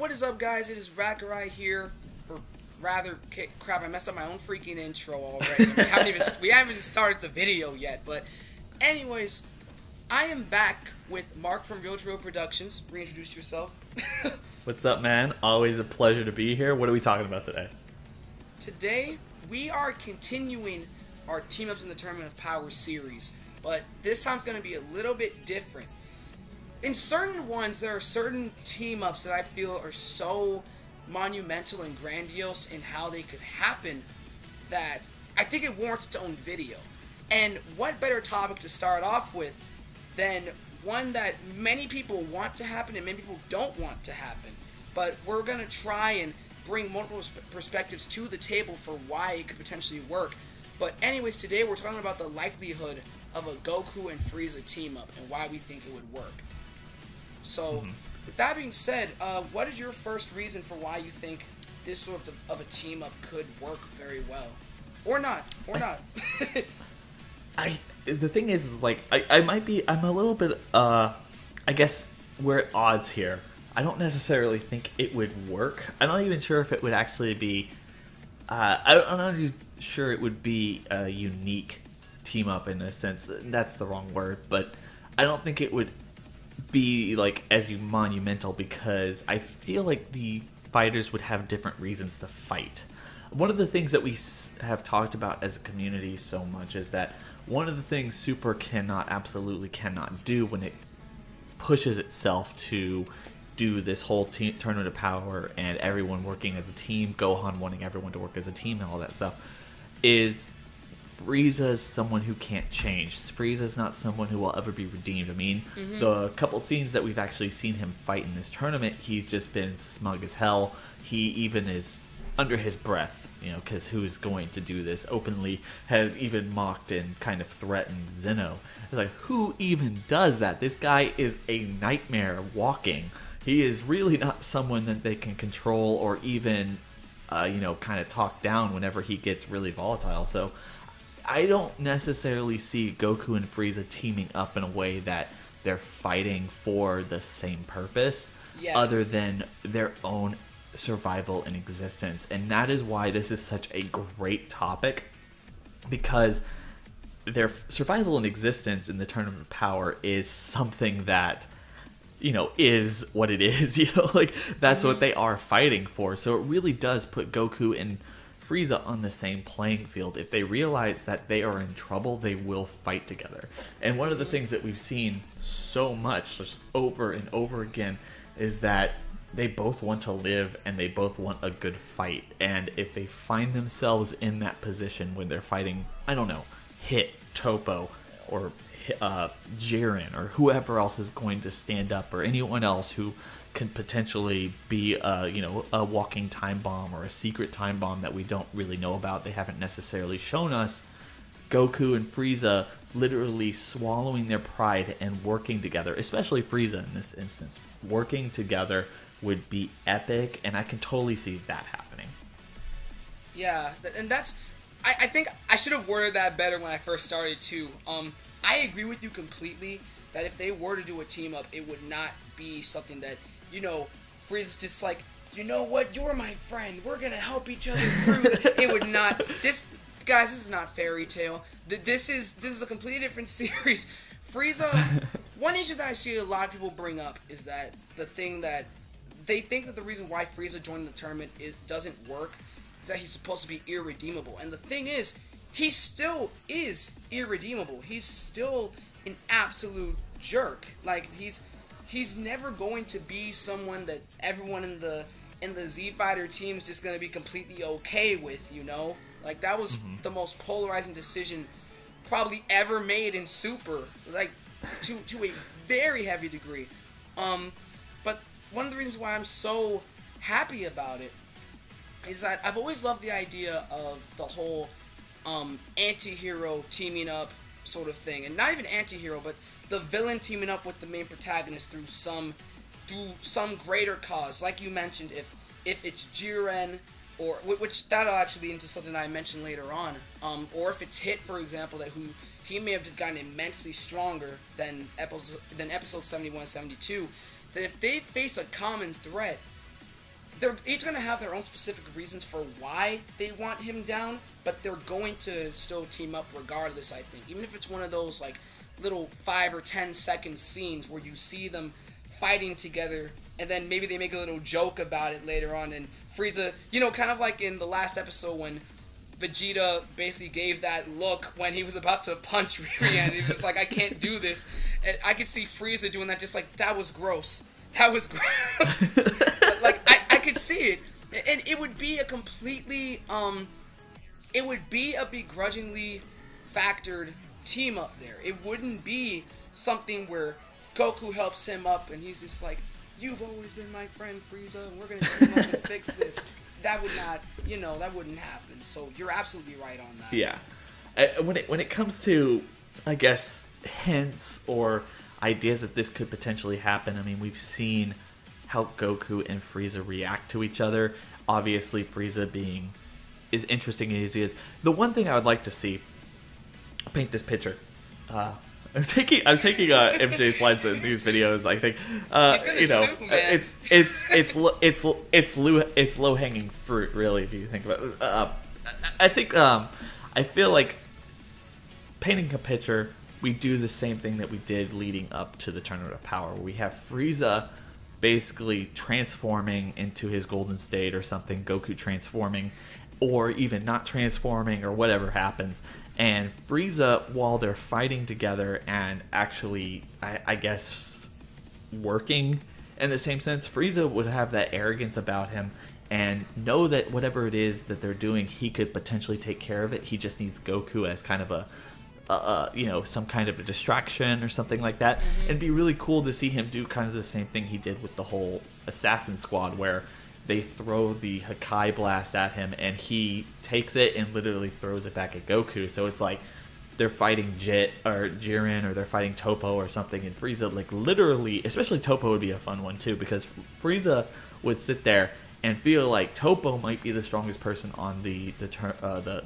What is up, guys? It is Rakurai here, or rather, crap, I messed up my own freaking intro already. We haven't even started the video yet, but anyways, I am back with Mark from Real Drill Productions. Reintroduce yourself. What's up, man? Always a pleasure to be here. What are we talking about today? Today, we are continuing our Team Ups in the Tournament of Power series, but this time's going to be a little bit different. In certain ones, there are certain team-ups that I feel are so monumental and grandiose in how they could happen that I think it warrants its own video. And what better topic to start off with than one that many people want to happen and many people don't want to happen. But we're going to try and bring multiple perspectives to the table for why it could potentially work. But anyways, today we're talking about the likelihood of a Goku and Frieza team-up and why we think it would work. So, with that being said, what is your first reason for why you think this sort of a team-up could work very well? Or not. Or not. The thing is like, I'm a little bit, I guess we're at odds here. I don't necessarily think it would work. I'm not even sure if it would actually be, I'm not even sure it would be a unique team-up in a sense. That's the wrong word, but I don't think it would be like as monumental because I feel like the fighters would have different reasons to fight. One of the things that we have talked about as a community so much is that one of the things Super absolutely cannot do when it pushes itself to do this whole tournament of power and everyone working as a team, Gohan wanting everyone to work as a team and all that stuff, is Frieza is someone who can't change. Frieza is not someone who will ever be redeemed. I mean, the couple scenes that we've actually seen him fight in this tournament, he's just been smug as hell. He even is under his breath, you know, because who's going to do this openly, has even mocked and kind of threatened Zeno. It's like, who even does that? This guy is a nightmare walking. He is really not someone that they can control or even, kind of talk down whenever he gets really volatile. So I don't necessarily see Goku and Frieza teaming up in a way that they're fighting for the same purpose, other than their own survival and existence. And that is why this is such a great topic, because their survival and existence in the Tournament of Power is something that, is what it is. Like that's what they are fighting for. So it really does put Goku and Frieza on the same playing field. If they realize that they are in trouble, they will fight together. And one of the things that we've seen so much, just over and over again, is that they both want to live and they both want a good fight. And if they find themselves in that position when they're fighting, I don't know, Hit, Topo, or Jiren, or whoever else is going to stand up, or anyone else who can potentially be a walking time bomb or a secret time bomb that we don't really know about, they haven't necessarily shown us. Goku and Frieza literally swallowing their pride and working together, especially Frieza in this instance, working together would be epic, and I can totally see that happening. Yeah, and that's, I think I should have worded that better when I first started too. I agree with you completely that if they were to do a team up, it would not be something that, Frieza's just like, you know what, you're my friend, we're gonna help each other through it would not, this is not Fairy Tail. This is a completely different series. Frieza, one issue that I see a lot of people bring up is that the thing that they think that the reason why Frieza joined the tournament doesn't work is that he's supposed to be irredeemable. And the thing is, he still is irredeemable. He's still an absolute jerk. Like, he's never going to be someone that everyone in the Z Fighter team is just going to be completely okay with, Like, that was the most polarizing decision probably ever made in Super, like, to a very heavy degree. But one of the reasons why I'm so happy about it is that I've always loved the idea of the whole anti-hero teaming up sort of thing. And not even anti-hero, but the villain teaming up with the main protagonist through some greater cause. Like you mentioned, if it's Jiren, or which that'll actually lead into something that I mentioned later on, or if it's Hit, for example, he may have just gotten immensely stronger than episode 71, 72. That if they face a common threat, they're each going to have their own specific reasons for why they want him down, but they're going to still team up regardless, I think. Even if it's one of those, like, little 5 or 10 second scenes where you see them fighting together, and then maybe they make a little joke about it later on, and Frieza, you know, kind of like in the last episode when Vegeta basically gave that look when he was about to punch Riri, and he was just like, I can't do this. And I could see Frieza doing that, just like, that was gross. That was gross. Like, I could see it. And it would be a completely, it would be a begrudgingly factored team up there. It wouldn't be something where Goku helps him up and he's just like, you've always been my friend, Frieza, and we're going to team up and fix this. That would not, you know, that wouldn't happen. So you're absolutely right on that. Yeah. When it comes to, I guess, hints or ideas that this could potentially happen, I mean, we've seen how Goku and Frieza react to each other. Obviously, Frieza being as interesting as he is. The one thing I would like to see, paint this picture. I'm taking MJ's lens in these videos. I think you know, sue, man. it's low hanging fruit, really, if you think about it. I think I feel like painting a picture. We do the same thing that we did leading up to the Tournament of Power. Where we have Frieza basically transforming into his golden state or something. Goku transforming, or even not transforming, or whatever happens. And Frieza, while they're fighting together and actually, I guess, working in the same sense, Frieza would have that arrogance about him and know that whatever it is that they're doing, he could potentially take care of it. He just needs Goku as kind of you know, some kind of a distraction or something like that. Mm-hmm. It'd be really cool to see him do kind of the same thing he did with the whole Assassin Squad, where they throw the Hakai Blast at him, and he takes it and literally throws it back at Goku. So it's like they're fighting Jiren, or they're fighting Toppo or something, and Frieza, like, literally, especially Toppo would be a fun one too, because Frieza would sit there and feel like Toppo might be the strongest person on the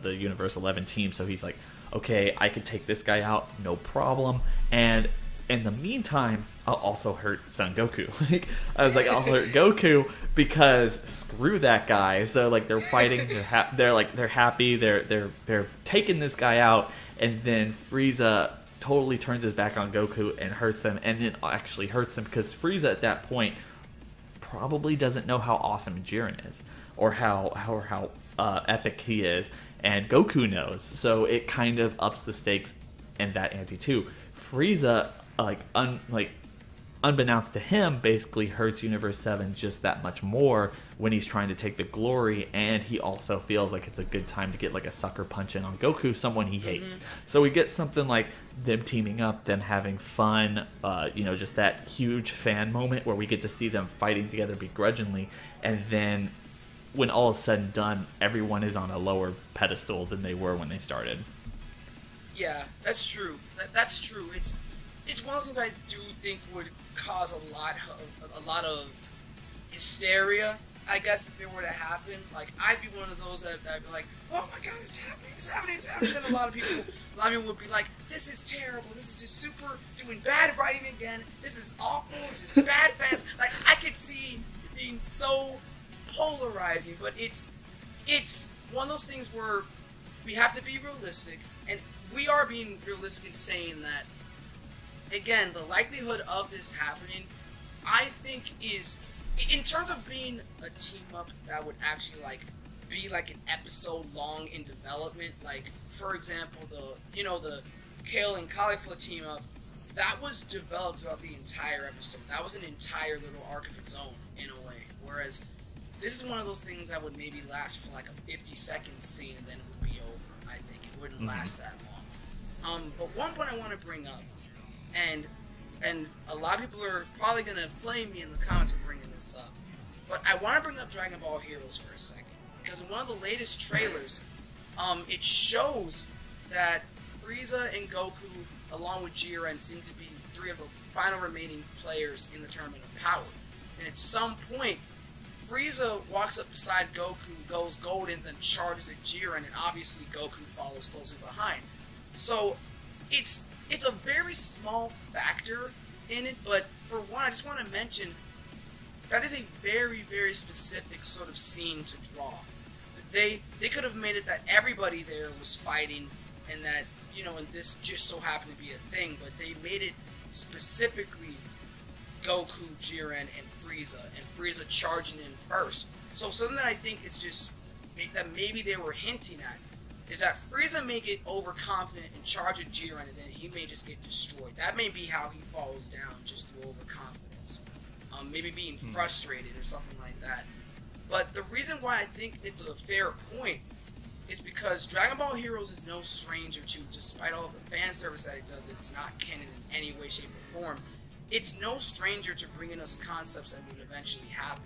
Universe 11 team. So he's like, okay, I could take this guy out, no problem. And in the meantime, I'll also hurt Son Goku. Like, I was like, I'll hurt Goku because screw that guy. So like they're fighting, they're happy, they're taking this guy out, and then Frieza totally turns his back on Goku and hurts them, and it actually hurts them because Frieza at that point probably doesn't know how awesome Jiren is, or how epic he is, and Goku knows. So it kind of ups the stakes in that ante too. Frieza, unbeknownst to him, basically hurts Universe 7 just that much more when he's trying to take the glory, and he also feels like it's a good time to get like a sucker punch in on Goku, someone he hates. Mm-hmm. So we get something like them teaming up, them having fun, you know, just that huge fan moment where we get to see them fighting together begrudgingly, and then when all is said and done, everyone is on a lower pedestal than they were when they started. Yeah, that's true. That's true. It's one of those things I do think would cause a lot of hysteria, I guess, if it were to happen. Like, I'd be one of those that'd be like, oh my god, it's happening. And then a lot of people would be like, this is terrible. This is just super doing bad writing again. This is awful. It's just bad fans. Like, I could see it being so polarizing, but it's one of those things where we have to be realistic, and we are being realistic in saying that, again, the likelihood of this happening, I think, is, in terms of being a team up that would actually be like an episode long in development. Like, for example, the Kale and Caulifla team up, that was developed throughout the entire episode. That was an entire little arc of its own, in a way. Whereas this is one of those things that would maybe last for like a 50-second scene, and then it would be over. I think it wouldn't last that long. But one point I want to bring up, and a lot of people are probably going to flame me in the comments for bringing this up, but I want to bring up Dragon Ball Heroes for a second, because in one of the latest trailers, it shows that Frieza and Goku, along with Jiren, seem to be three of the final remaining players in the Tournament of Power. And at some point, Frieza walks up beside Goku, goes golden, then charges at Jiren, and obviously Goku follows closely behind. So it's a very small factor in it, but for one, I just want to mention that is a very, very specific sort of scene to draw. They could have made it that everybody there was fighting, and that, you know, and this just so happened to be a thing, but they made it specifically Goku, Jiren, and Frieza charging in first. So something that I think is just that maybe they were hinting at is that Frieza may get overconfident and charge at Jiren, and then he may just get destroyed. That may be how he falls down, just through overconfidence. Maybe being frustrated or something like that. But the reason why I think it's a fair point is because Dragon Ball Heroes is no stranger to, despite all of the fan service that it does, it's not canon in any way, shape, or form. It's no stranger to bringing us concepts that would eventually happen.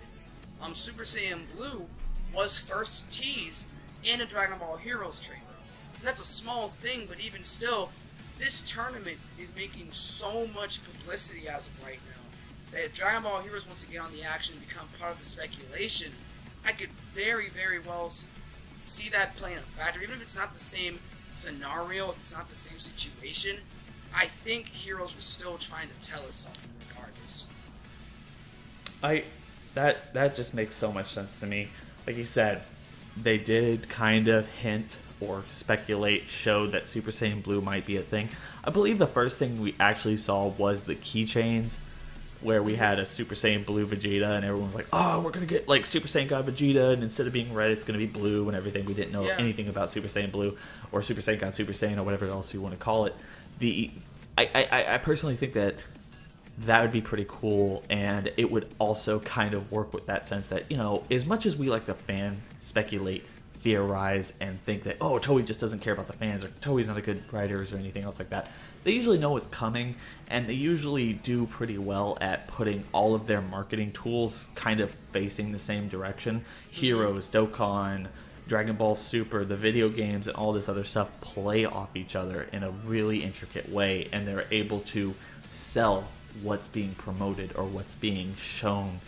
Super Saiyan Blue was first teased in a Dragon Ball Heroes trailer. And that's a small thing, but even still, this tournament is making so much publicity as of right now that if Dragon Ball Heroes wants to get on the action and become part of the speculation, I could very, very well see that playing a factor. Even if it's not the same scenario, if it's not the same situation, I think Heroes was still trying to tell us something regardless. That just makes so much sense to me. Like you said, they did kind of hint or speculate, show that Super Saiyan Blue might be a thing. I believe the first thing we actually saw was the keychains, where we had a Super Saiyan Blue Vegeta, and everyone was like, oh, we're going to get like Super Saiyan God Vegeta, and instead of being red, it's going to be blue and everything. We didn't know anything about Super Saiyan Blue or Super Saiyan God Super Saiyan or whatever else you want to call it. I personally think that would be pretty cool, and it would also kind of work with that sense that, you know, as much as we like to fan speculate, theorize, and think that, oh, Toei just doesn't care about the fans, or Toei's not a good writers or anything else like that, they usually know what's coming, and they usually do pretty well at putting all of their marketing tools kind of facing the same direction. Heroes, Dokkan, Dragon Ball Super, the video games, and all this other stuff play off each other in a really intricate way, and they're able to sell what's being promoted or what's being shown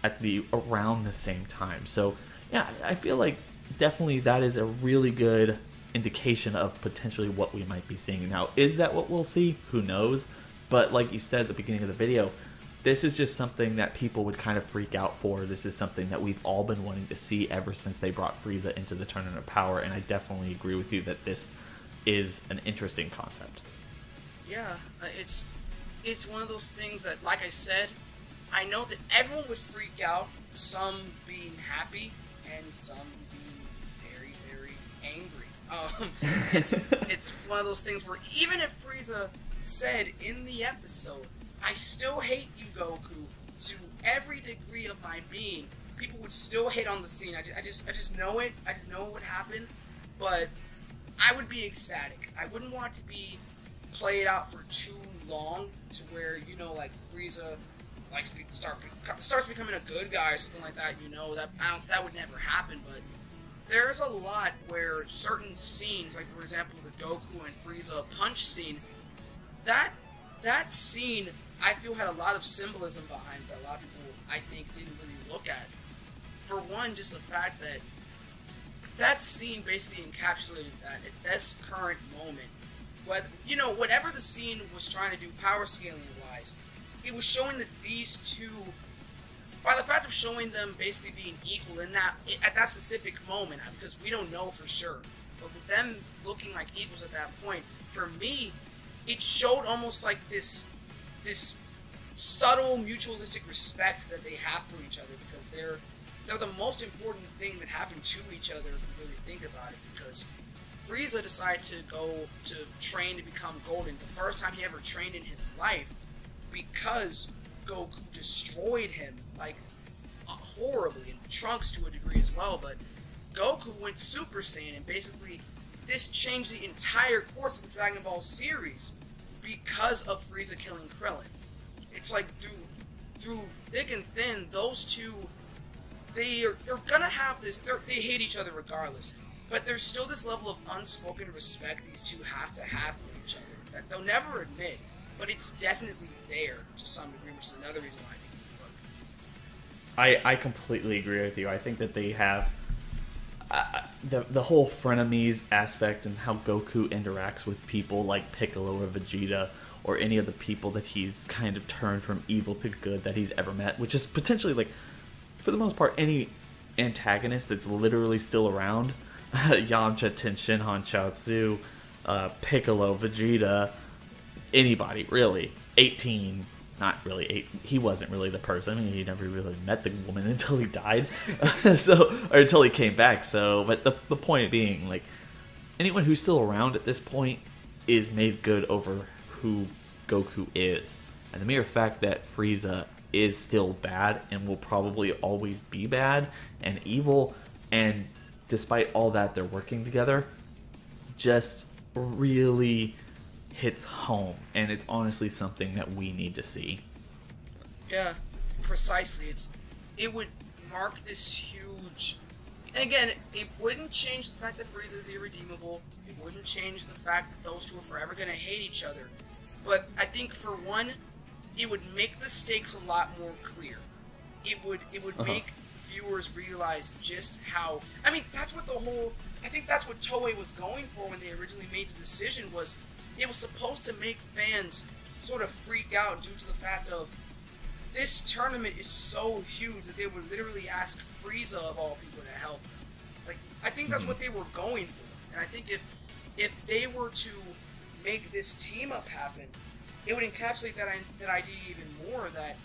at around the same time. So yeah, I feel like definitely that is a really good indication of potentially what we might be seeing. Now, is that what we'll see? Who knows? But like you said at the beginning of the video, this is just something that people would kind of freak out for. This is something that we've all been wanting to see ever since they brought Frieza into the Tournament of Power, and I definitely agree with you that this is an interesting concept. Yeah, it's one of those things that, like I said, I know that everyone would freak out, some being happy and some being very, very angry. It's one of those things where even if Frieza said in the episode, I still hate you, Goku, to every degree of my being, people would still hate on the scene. I just know it. I just know it would happen. But I would be ecstatic. I wouldn't want it to be played out for too long to where, you know, like Frieza starts becoming a good guy or something like that. You know, that would never happen. But there's a lot where certain scenes, like for example the Goku and Frieza punch scene, that scene I feel had a lot of symbolism behind it that a lot of people, I think, didn't really look at. For one, just the fact that that scene basically encapsulated that at this current moment, you know, whatever the scene was trying to do power scaling wise, it was showing that these two, by the fact of showing them basically being equal in that at that specific moment, because we don't know for sure, but with them looking like equals at that point, for me, it showed almost like this subtle mutualistic respect that they have for each other, because they're the most important thing that happened to each other if you really think about it. Because Frieza decided to go to train to become Golden, the first time he ever trained in his life, because Goku destroyed him like horribly, and Trunks to a degree as well. But Goku went Super Saiyan, and basically this changed the entire course of the Dragon Ball series because of Frieza killing Krillin. It's like through thick and thin, those two, they're gonna have this. They hate each other regardless, but there's still this level of unspoken respect these two have to have for each other that they'll never admit, but it's definitely there to some degree, which is another reason why I think it would work. I completely agree with you. I think that they have the whole frenemies aspect and how Goku interacts with people like Piccolo or Vegeta, or any of the people that he's kind of turned from evil to good that he's ever met, which is potentially, like, for the most part, any antagonist that's literally still around. Yamcha, Tenshin, Han, Chaozu, Piccolo, Vegeta, anybody, really. 18, not really, he wasn't really the person. I mean, he never really met the woman until he died, or until he came back. So, but the point being, like, anyone who's still around at this point is made good over who Goku is. And the mere fact that Frieza is still bad and will probably always be bad and evil, and despite all that, they're working together, just really hits home. And it's honestly something that we need to see. Yeah, precisely. It would mark this huge... And again, it wouldn't change the fact that Frieza is irredeemable. It wouldn't change the fact that those two are forever going to hate each other. But I think, for one, it would make the stakes a lot more clear. It would make viewers realize just how... I mean, that's what I think that's what Toei was going for when they originally made the decision, was it was supposed to make fans sort of freak out due to the fact of this tournament is so huge that they would literally ask Frieza, of all people, to help them. Like, I think that's what they were going for. And I think if they were to make this team-up happen, it would encapsulate that idea even more, that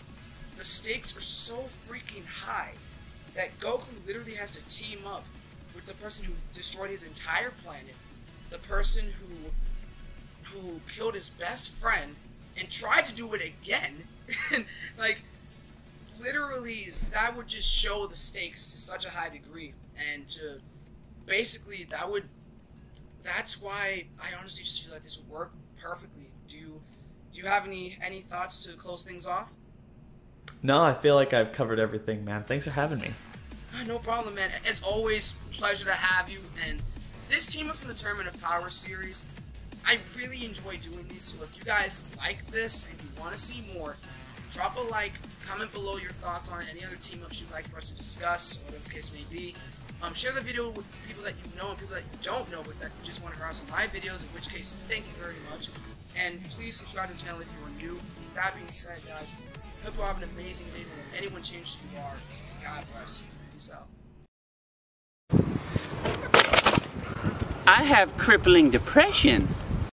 the stakes are so freaking high that Goku literally has to team up with the person who destroyed his entire planet, the person who killed his best friend, and tried to do it again. Like, literally, that would just show the stakes to such a high degree. And to basically, that's why I honestly just feel like this would work perfectly. Do you have any thoughts to close things off? No, I feel like I've covered everything, man. Thanks for having me. No problem, man. As always, pleasure to have you. And this Team Up in the Tournament of Power series, I really enjoy doing these. So if you guys like this and you want to see more, drop a like, comment below your thoughts on it, any other team-ups you'd like for us to discuss, or whatever the case may be. Share the video with people that you know and people that you don't know, but that just want to browse some of my videos, in which case, thank you very much. And please subscribe to the channel if you are new. With that being said, guys, hope you all have an amazing day. If anyone changed who you are, God bless you. Peace out. I have crippling depression.